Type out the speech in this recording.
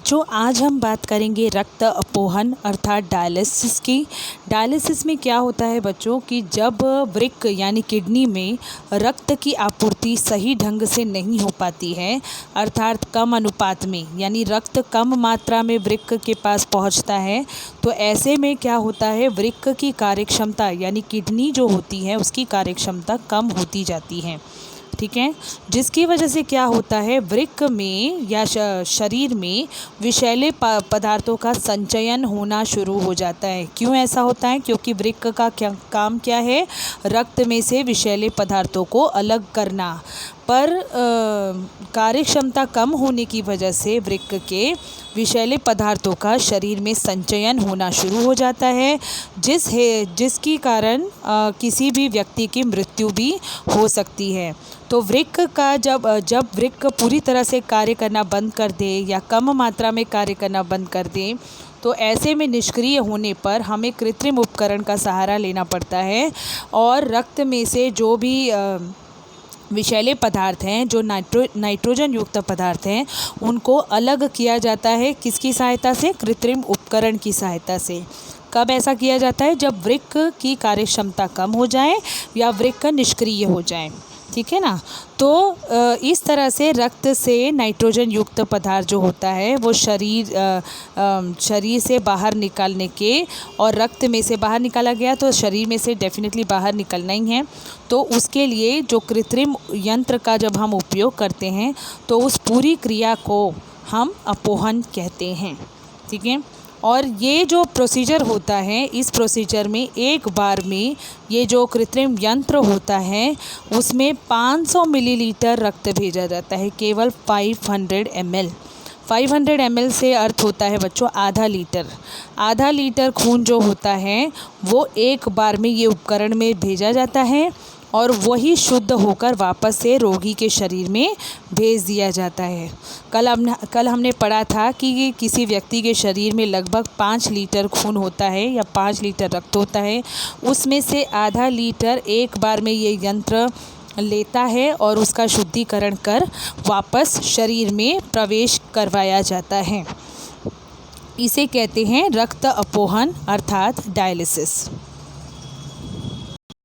बच्चों आज हम बात करेंगे रक्त अपोहन अर्थात डायलिसिस की। डायलिसिस में क्या होता है बच्चों कि जब वृक्क यानी किडनी में रक्त की आपूर्ति सही ढंग से नहीं हो पाती है, अर्थात कम अनुपात में यानी रक्त कम मात्रा में वृक्क के पास पहुंचता है, तो ऐसे में क्या होता है वृक्क की कार्यक्षमता यानी किडनी जो होती है उसकी कार्यक्षमता कम होती जाती है। ठीक है, जिसकी वजह से क्या होता है वृक्क में या शरीर में विषैले पदार्थों का संचयन होना शुरू हो जाता है। क्यों ऐसा होता है? क्योंकि वृक्क का काम क्या है? रक्त में से विषैले पदार्थों को अलग करना। पर कार्यक्षमता कम होने की वजह से वृक्क के विषैले पदार्थों का शरीर में संचयन होना शुरू हो जाता है, जिसकी कारण किसी भी व्यक्ति की मृत्यु भी हो सकती है। तो वृक्क का जब वृक्क पूरी तरह से कार्य करना बंद कर दे या कम मात्रा में कार्य करना बंद कर दे, तो ऐसे में निष्क्रिय होने पर हमें कृत्रिम उपकरण का सहारा लेना पड़ता है और रक्त में से जो भी विषैले पदार्थ हैं, जो नाइट्रोजन युक्त पदार्थ हैं, उनको अलग किया जाता है। किसकी सहायता से? कृत्रिम उपकरण की सहायता से। कब ऐसा किया जाता है? जब वृक्क की कार्यक्षमता कम हो जाए या वृक्क निष्क्रिय हो जाए। ठीक है ना। तो इस तरह से रक्त से नाइट्रोजन युक्त पदार्थ जो होता है वो शरीर से बाहर निकालने के, और रक्त में से बाहर निकाला गया तो शरीर में से डेफिनेटली बाहर निकलना ही है। तो उसके लिए जो कृत्रिम यंत्र का जब हम उपयोग करते हैं तो उस पूरी क्रिया को हम अपोहन कहते हैं। ठीक है। और ये जो प्रोसीजर होता है, इस प्रोसीजर में एक बार में ये जो कृत्रिम यंत्र होता है उसमें 500 मिलीलीटर रक्त भेजा जाता है, केवल 500 ml। 500 ml से अर्थ होता है बच्चों आधा लीटर। आधा लीटर खून जो होता है वो एक बार में ये उपकरण में भेजा जाता है और वही शुद्ध होकर वापस से रोगी के शरीर में भेज दिया जाता है। कल हमने पढ़ा था कि किसी व्यक्ति के शरीर में लगभग 5 लीटर खून होता है या 5 लीटर रक्त होता है, उसमें से आधा लीटर एक बार में ये यंत्र लेता है और उसका शुद्धिकरण कर वापस शरीर में प्रवेश करवाया जाता है। इसे कहते हैं रक्त अपोहन अर्थात डायलिसिस।